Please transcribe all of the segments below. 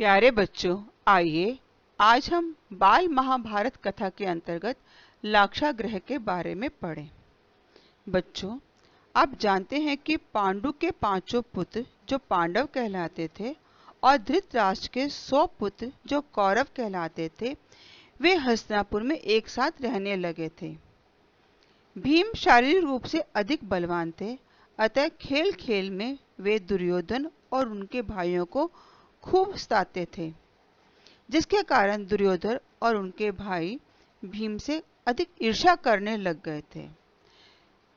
प्यारे बच्चों, आइए आज हम बाल महाभारत कथा के अंतर्गत लाक्षागृह के बारे में पढ़ें। बच्चों, आप जानते हैं कि पांडु के 5 पुत्र जो पांडव कहलाते थे और धृतराष्ट्र के 100 पुत्र जो कौरव कहलाते थे, वे हस्तिनापुर में एक साथ रहने लगे थे। भीम शारीरिक रूप से अधिक बलवान थे, अतः खेल खेल में वे दुर्योधन और उनके भाइयों को खूब सताते थे, जिसके कारण दुर्योधन और उनके भाई भीम से अधिक ईर्ष्या करने लग गए थे।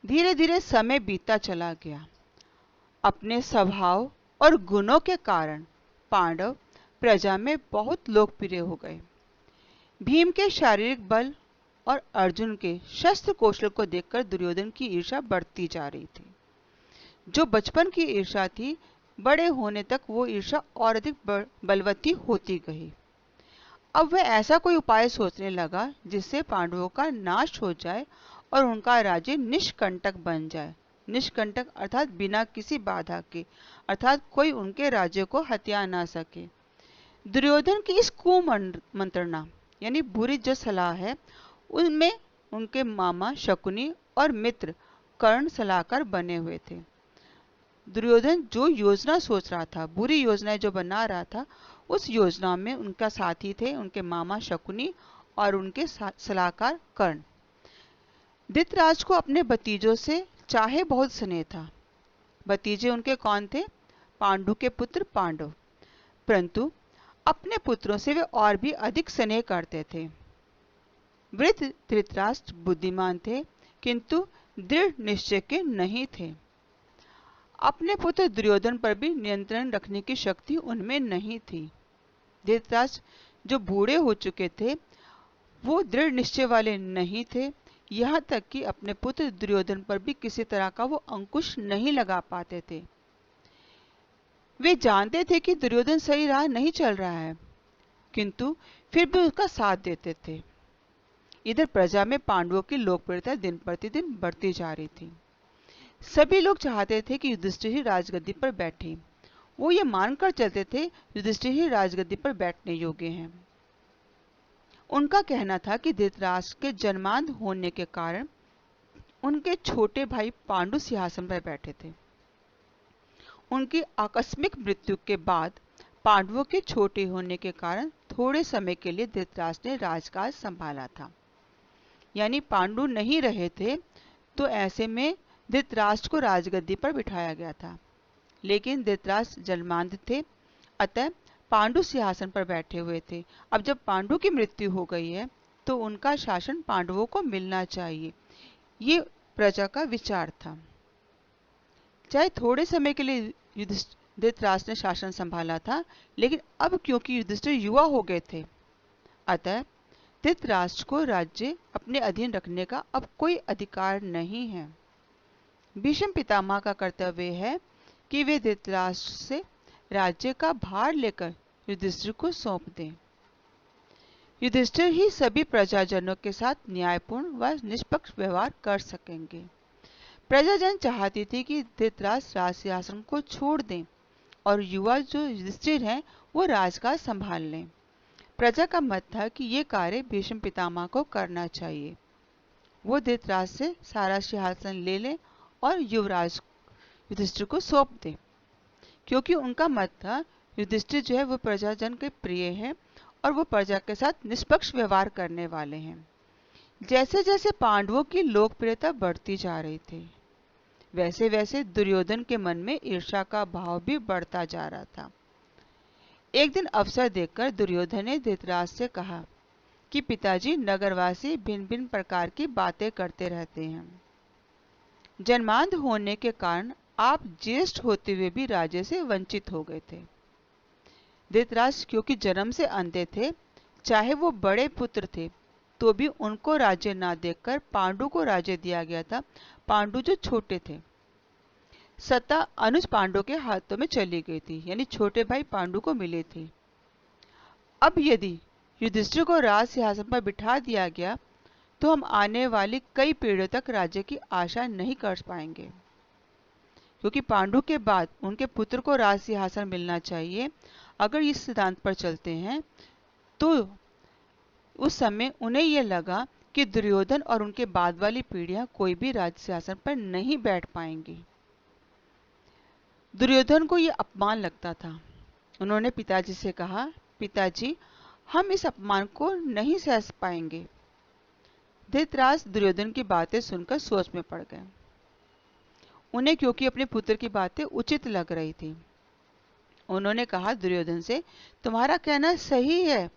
धीरे धीरे समय बीतता चला गया। अपने स्वभाव और गुणों के कारण पांडव प्रजा में बहुत लोकप्रिय हो गए। भीम के शारीरिक बल और अर्जुन के शस्त्र कौशल को देखकर दुर्योधन की ईर्ष्या बढ़ती जा रही थी। जो बचपन की ईर्ष्या थी, बड़े होने तक वो ईर्ष्या और अधिक बलवती होती गई। अब वह ऐसा कोई उपाय सोचने लगा जिससे पांडवों का नाश हो जाए और उनका राज्य निष्कंटक बन जाए। निष्कंटक अर्थात बिना किसी बाधा के, अर्थात कोई उनके राज्य को हत्या ना सके। दुर्योधन की इस कुमंत्रणा यानी बुरी जो सलाह है, उनमें उनके मामा शकुनी और मित्र कर्ण सलाहकार बने हुए थे। दुर्योधन जो योजना सोच रहा था, बुरी योजनाएं जो बना रहा था, उस योजना में उनका साथी थे उनके मामा शकुनी और उनके सलाहकार कर्ण। धृतराष्ट्र को अपने भतीजों से चाहे बहुत स्नेह था। भतीजे उनके कौन थे? पांडु के पुत्र पांडव। परंतु अपने पुत्रों से वे और भी अधिक स्नेह करते थे। वृद्ध धृतराष्ट्र बुद्धिमान थे, किंतु दृढ़ निश्चय के नहीं थे। अपने पुत्र दुर्योधन पर भी नियंत्रण रखने की शक्ति उनमें नहीं थी। धृतराष्ट्र जो बूढ़े हो चुके थे, वो दृढ़ निश्चय वाले नहीं थे। यहाँ तक कि अपने पुत्र दुर्योधन पर भी किसी तरह का वो अंकुश नहीं लगा पाते थे। वे जानते थे कि दुर्योधन सही राह नहीं चल रहा है, किंतु फिर भी उसका साथ देते थे। इधर प्रजा में पांडवों की लोकप्रियता दिन प्रतिदिन बढ़ती जा रही थी। सभी लोग चाहते थे कि युधिष्ठिर ही राजगद्दी पर बैठे। वो ये मानकर चलते थे युधिष्ठिर ही राजगद्दी पर बैठने योग्य हैं। उनका कहना था कि धृतराष्ट्र के जन्मांध होने के कारण उनके छोटे भाई पांडु सिंहासन पर बैठे थे। उनकी आकस्मिक मृत्यु के बाद पांडवों के छोटे होने के कारण थोड़े समय के लिए धृतराष्ट्र ने राजकाज संभाला था। यानी पांडु नहीं रहे थे, तो ऐसे में धृतराष्ट्र को राजगद्दी पर बिठाया गया था। लेकिन धृतराष्ट्र जन्मांध थे, अतः पांडु सिंहासन पर बैठे हुए थे। अब जब पांडु की मृत्यु हो गई है, तो उनका शासन पांडवों को मिलना चाहिए, ये प्रजा का विचार था। चाहे थोड़े समय के लिए धृतराष्ट्र ने शासन संभाला था, लेकिन अब क्योंकि युधिष्ठिर युवा हो गए थे, अतः धृतराष्ट्र को राज्य अपने अधीन रखने का अब कोई अधिकार नहीं है। भीष्म पितामह का कर्तव्य है कि वे धृतराष्ट्र से राज्य का भार लेकर युधिष्ठिर को सौंप दें। युधिष्ठिर ही सभी प्रजाजनों के साथ न्यायपूर्ण व निष्पक्ष व्यवहार कर सकेंगे। प्रजाजन चाहती थी कि धृतराष्ट्र राज सिंहासन को छोड़ दें और युवा जो युधिष्ठिर हैं, वो राजकाज संभाल लें। प्रजा का मत था कि ये कार्य भीष्म पितामह को करना चाहिए। वो धृतराष्ट्र से सारा सिंहासन ले लें और युवराज युधिष्ठिर को सौंप दे, क्योंकि उनका मत था युधिष्ठिर जो है वो प्रजाजन के प्रिय हैं और वो प्रजा के साथ निष्पक्ष व्यवहार करने वाले हैं। जैसे जैसे पांडवों की लोकप्रियता बढ़ती जा रही थी, वैसे वैसे दुर्योधन के मन में ईर्ष्या का भाव भी बढ़ता जा रहा था। एक दिन अवसर देखकर दुर्योधन ने धृतराष्ट्र से कहा कि पिताजी, नगरवासी भिन्न भिन्न प्रकार की बातें करते रहते हैं। जन्मांध होने के कारण आप ज्येष्ठ होते हुए भी राज्य से वंचित हो गए थे। धृतराष्ट्र क्योंकि जन्म से अंधे थे, चाहे वो बड़े पुत्र थे, तो भी उनको राज्य ना देकर पांडु को राज्य दिया गया था। पांडु जो छोटे थे, सत्ता अनुज पांडु के हाथों में चली गई थी, यानी छोटे भाई पांडु को मिले थे। अब यदि युधिष्ठिर को राज सिंहासन पर बिठा दिया गया, तो हम आने वाली कई पीढ़ियों तक राज्य की आशा नहीं कर पाएंगे, क्योंकि पांडु के बाद उनके पुत्र को राज सिंहासन मिलना चाहिए। अगर इस सिद्धांत पर चलते हैं तो उस समय उन्हें यह लगा कि दुर्योधन और उनके बाद वाली पीढ़ियां कोई भी राज्य शासन पर नहीं बैठ पाएंगी। दुर्योधन को यह अपमान लगता था। उन्होंने पिताजी से कहा, पिताजी, हम इस अपमान को नहीं सह पाएंगे। धृतराष्ट्र दुर्योधन की बातें सुनकर सोच में पड़ गए। उन्हें क्योंकि अपने पुत्र की बातें उचित लग रही थी। उन्होंने कहा दुर्योधन से, तुम्हारा कहना सही है,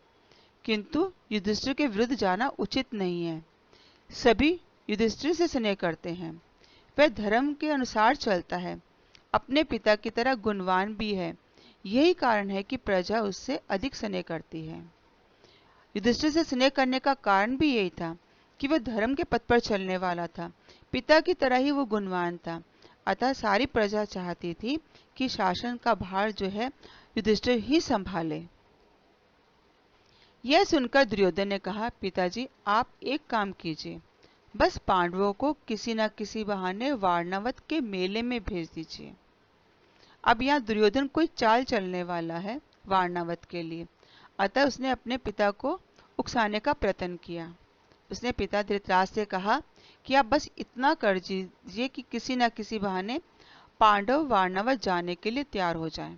किंतु युधिष्ठिर के विरुद्ध जाना उचित नहीं है। सभी युधिष्ठिर से स्नेह करते हैं। वह धर्म के अनुसार चलता है, अपने पिता की तरह गुणवान भी है। यही कारण है कि प्रजा उससे अधिक स्नेह करती है। युधिष्ठिर से स्नेह करने का कारण भी यही था कि वह धर्म के पथ पर चलने वाला था। पिता की तरह ही वो गुणवान था। अतः सारी प्रजा चाहती थी कि शासन का भार जो है युधिष्ठिर ही संभाले। यह सुनकर दुर्योधन ने कहा, पिताजी, आप एक काम कीजिए, बस पांडवों को किसी न किसी बहाने वारणावत के मेले में भेज दीजिए। अब यहाँ दुर्योधन कोई चाल चलने वाला है वारणावत के लिए। अतः उसने अपने पिता को उकसाने का प्रयत्न किया। उसने पिता धृतराष्ट्र से कहा कि आप बस इतना कर दीजिए कि किसी न किसी बहाने पांडव वारणावत जाने के लिए तैयार हो जाएं।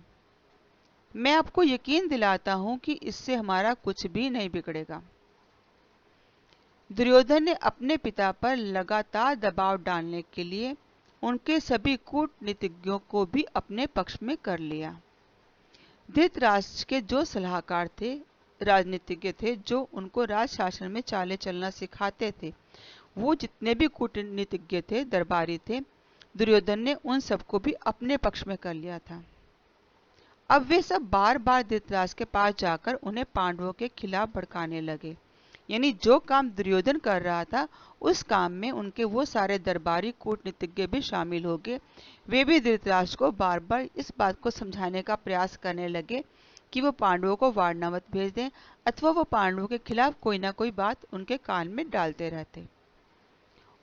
मैं आपको यकीन दिलाता हूं कि इससे हमारा कुछ भी नहीं बिगड़ेगा। दुर्योधन ने अपने पिता पर लगातार दबाव डालने के लिए उनके सभी कूटनीतिज्ञों को भी अपने पक्ष में कर लिया। धृतराष्ट्र के जो सलाहकार थे, राजनीतिज्ञ थे, जो उनको राज शासन में चाले चलना सिखाते थे, वो जितने भी कूटनीतिज्ञ थे, दरबारी थे, दुर्योधन ने उन सबको भी अपने पक्ष में कर लिया था। अब वे सब बार बार धृतराष्ट्र के पास जाकर उन्हें पांडवों के खिलाफ भड़काने लगे। यानी जो काम दुर्योधन कर रहा था उस काम में उनके वो सारे दरबारी कूटनीतिज्ञ भी शामिल हो गए। वे भी धृतराष्ट्र को बार बार इस बात को समझाने का प्रयास करने लगे कि वो पांडवों को वारणावत भेज दें, अथवा वो पांडवों के खिलाफ कोई ना कोई बात उनके कान में डालते रहते।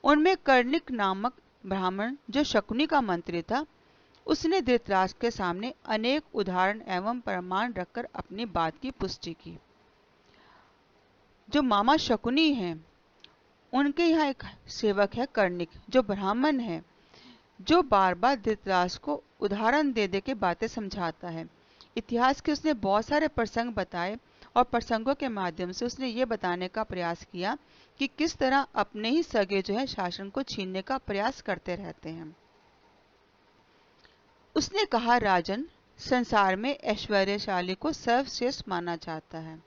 उनमें कर्णिक नामक ब्राह्मण, जो शकुनी का मंत्री था, उसने धृतराष्ट्र के सामने अनेक उदाहरण एवं प्रमाण रखकर अपनी बात की पुष्टि की। जो मामा शकुनी हैं, उनके यहाँ एक सेवक है कर्णिक, जो ब्राह्मण है, जो बार बार धृतराष्ट्र को उदाहरण दे दे के बातें समझाता है। इतिहास के उसने बहुत सारे प्रसंग बताए और प्रसंगों के माध्यम से उसने ये बताने का प्रयास किया कि किस तरह अपने ही सगे जो है शासन को छीनने का प्रयास करते रहते हैं। उसने कहा, राजन, संसार में ऐश्वर्यशाली को सर्वश्रेष्ठ माना जाता है।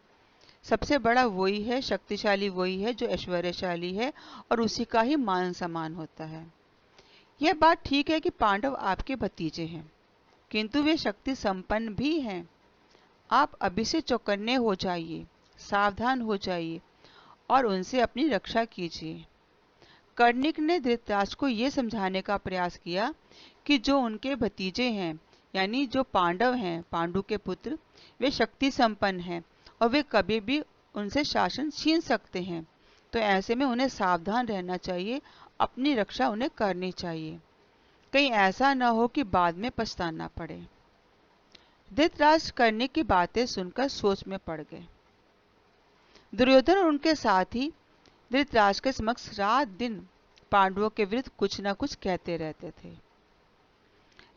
सबसे बड़ा वही है, शक्तिशाली वही है जो ऐश्वर्यशाली है, और उसी का ही मान सम्मान होता है। यह बात ठीक है कि पांडव आपके भतीजे हैं, किंतु वे शक्ति संपन्न भी हैं। आप अभी से चौकन्ने हो जाइए, सावधान हो जाइए और उनसे अपनी रक्षा कीजिए। कर्णिक ने धृतराष्ट्र को यह समझाने का प्रयास किया कि जो उनके भतीजे हैं, यानी जो पांडव हैं, पांडु के पुत्र, वे शक्ति संपन्न हैं और वे कभी भी उनसे शासन छीन सकते हैं। तो ऐसे में उन्हें सावधान रहना चाहिए, अपनी रक्षा उन्हें करनी चाहिए, कहीं ऐसा न हो कि बाद में पछताना पड़े। धृतराष्ट्र कर्णिक की बातें सुनकर सोच में पड़ गए। दुर्योधन और उनके साथी धृतराष्ट्र के समक्ष रात दिन पांडवों के विरुद्ध कुछ न कुछ कहते रहते थे।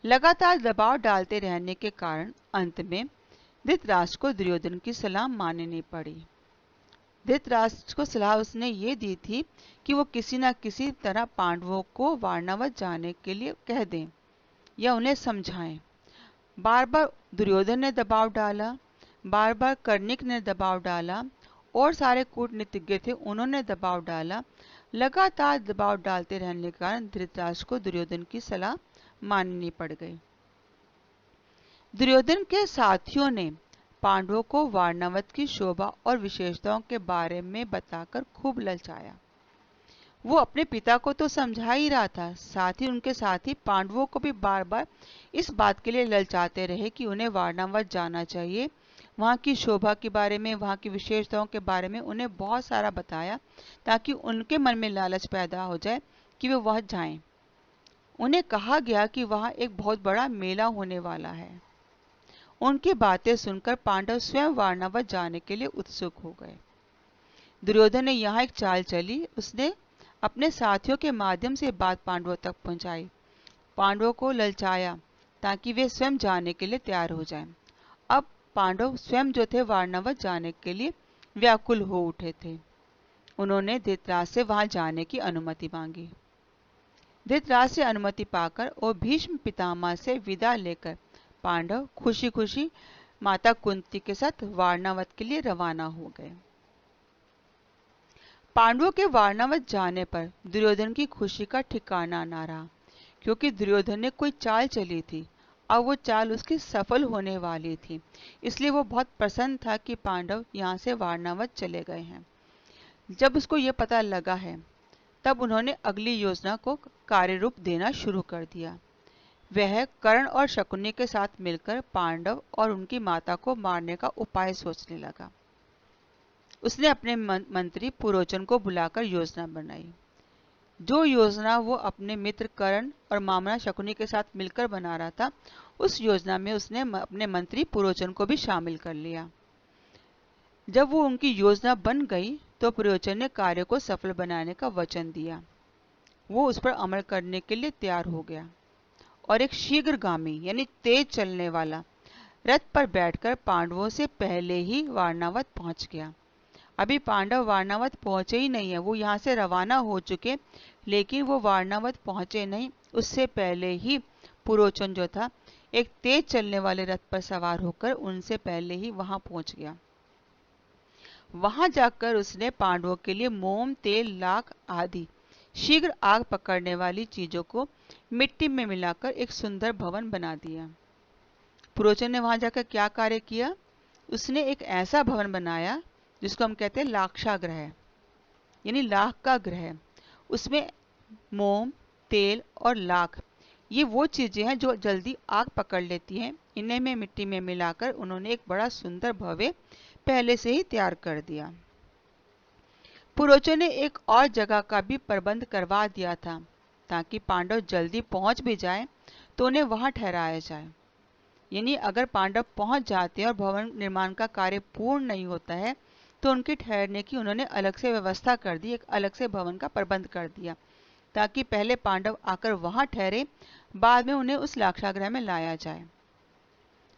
लगातार दबाव डालते रहने के कारण अंत में धृतराष्ट्र को दुर्योधन की सलाह माननी पड़ी। धृतराष्ट्र को सलाह उसने ये दी थी कि वो किसी न किसी तरह पांडवों को वारणावत जाने के लिए कह दें या उन्हें समझाएं। बार बार दुर्योधन ने दबाव डाला, बार बार कर्णिक ने दबाव डाला, और सारे कूटनीतिज्ञ थे, उन्होंने दबाव डाला। लगातार दबाव डालते रहने के कारण धृतराष्ट्र को दुर्योधन की सलाह माननी पड़ गई। दुर्योधन के साथियों ने पांडवों को वारणावत की शोभा और विशेषताओं के बारे में बताकर खूब ललचाया। वो अपने पिता को तो समझा ही रहा था, साथ ही उनके साथी पांडवों को भी बार बार इस बात के लिए ललचाते रहे कि उन्हें वारणावत जाना चाहिए। वहाँ की शोभा के बारे में, वहाँ की विशेषताओं के बारे में उन्हें बहुत सारा बताया, ताकि उनके मन में लालच पैदा हो जाए कि वे वह जाएं। उन्हें कहा गया कि वहाँ एक बहुत बड़ा मेला होने वाला है। उनकी बातें सुनकर पांडव स्वयं वारणावत जाने के लिए उत्सुक हो गए। दुर्योधन ने यहाँ एक चाल चली। उसने अपने साथियों के माध्यम से बात पांडवों तक पहुंचाई, पांडवों को ललचाया ताकि वे स्वयं जाने के लिए तैयार हो जाएं। अब पांडव स्वयं जो थे वारणावत जाने के लिए व्याकुल हो उठे थे। उन्होंने धृतराज से वहां जाने की अनुमति मांगी। धृतराज से अनुमति पाकर और भीष्म पितामह से विदा लेकर पांडव खुशी खुशी माता कुंती के साथ वारणावत के लिए रवाना हो गए। पांडवों के वारणावत जाने पर दुर्योधन की खुशी का ठिकाना ना रहा, क्योंकि दुर्योधन ने कोई चाल चली थी। अब वो चाल उसकी सफल होने वाली थी, इसलिए वो बहुत प्रसन्न था कि पांडव यहाँ से वारणावत चले गए हैं। जब उसको ये पता लगा है, तब उन्होंने अगली योजना को कार्य रूप देना शुरू कर दिया। वह कर्ण और शकुनी के साथ मिलकर पांडव और उनकी माता को मारने का उपाय सोचने लगा। उसने अपने मंत्री पुरोचन को बुलाकर योजना बनाई। जो योजना वो अपने मित्र कर्ण और मामला शकुनी के साथ मिलकर बना रहा था, उस योजना में उसने अपने मंत्री पुरोचन को भी शामिल कर लिया। जब वो उनकी योजना बन गई तो पुरोचन ने कार्य को सफल बनाने का वचन दिया। वो उस पर अमल करने के लिए तैयार हो गया और एक शीघ्रगामी यानी तेज चलने वाला रथ पर बैठकर पांडवों से पहले ही वारणावत पहुंच गया। अभी पांडव वारणावत पहुंचे ही नहीं है, वो यहाँ से रवाना हो चुके, लेकिन वो वारणावत पहुंचे नहीं, उससे पहले ही पुरोचन जो था एक तेज चलने वाले रथ पर सवार होकर उनसे पहले ही वहां पहुंच गया। वहां जाकर उसने पांडवों के लिए मोम, तेल, लाख आदि शीघ्र आग पकड़ने वाली चीजों को मिट्टी में मिलाकर एक सुंदर भवन बना दिया। पुरोचन ने वहां जाकर क्या कार्य किया? उसने एक ऐसा भवन बनाया जिसको हम कहते हैं लाक्षागृह, यानी लाख का ग्रह। उसमें मोम, तेल और लाख, ये वो चीजें हैं जो जल्दी आग पकड़ लेती हैं। इन्हें में मिट्टी में मिलाकर उन्होंने एक बड़ा सुंदर भव्य पहले से ही तैयार कर दिया। पुरोचन ने एक और जगह का भी प्रबंध करवा दिया था ताकि पांडव जल्दी पहुंच भी जाएं तो उन्हें वहां ठहराया जाए। यानी अगर पांडव पहुंच जाते हैं और भवन निर्माण का कार्य पूर्ण नहीं होता है तो उनके ठहरने की उन्होंने अलग से व्यवस्था कर दी, एक अलग से भवन का प्रबंध कर दिया ताकि पहले पांडव आकर वहां ठहरे, बाद में उन्हें उस लाक्षागृह में लाया जाए।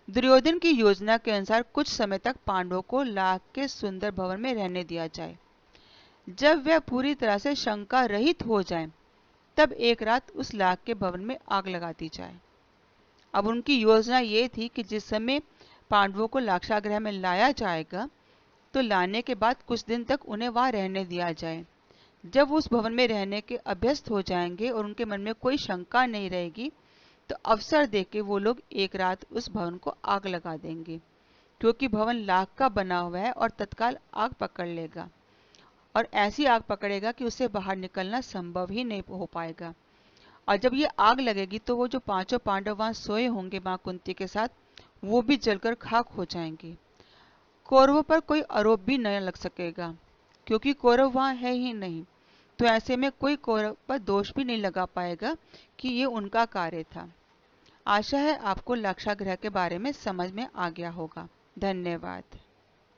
दुर्योधन की योजना के अनुसार कुछ समय तक पांडवों को लाख के सुंदर भवन में रहने दिया जाए। जब वह पूरी तरह से शंका रहित हो जाए, तब एक रात उस लाख के भवन में आग लगा दी जाए। अब उनकी योजना ये थी कि जिस समय पांडवों को लाक्षागृह में लाया जाएगा, तो लाने के बाद कुछ दिन तक उन्हें वहां रहने दिया जाए। जब उस भवन में रहने के अभ्यस्त हो जाएंगे और उनके मन में कोई शंका नहीं रहेगी, तो अवसर देके वो लोग एक रात उस भवन को आग लगा देंगे, क्योंकि भवन लाख का बना हुआ है और तत्काल आग पकड़ लेगा और ऐसी आग पकड़ेगा कि उससे बाहर निकलना संभव ही नहीं हो पाएगा। और जब ये आग लगेगी तो वो जो पांचों पांडव वहां सोए होंगे मां कुंती के साथ, वो भी जलकर खाक हो जाएंगे। कौरवों पर कोई आरोप भी न लग सकेगा, क्योंकि कौरव वहां है ही नहीं। तो ऐसे में कोई कौरव पर दोष भी नहीं लगा पाएगा कि ये उनका कार्य था। आशा है आपको लाक्षागृह के बारे में समझ में आ गया होगा। धन्यवाद।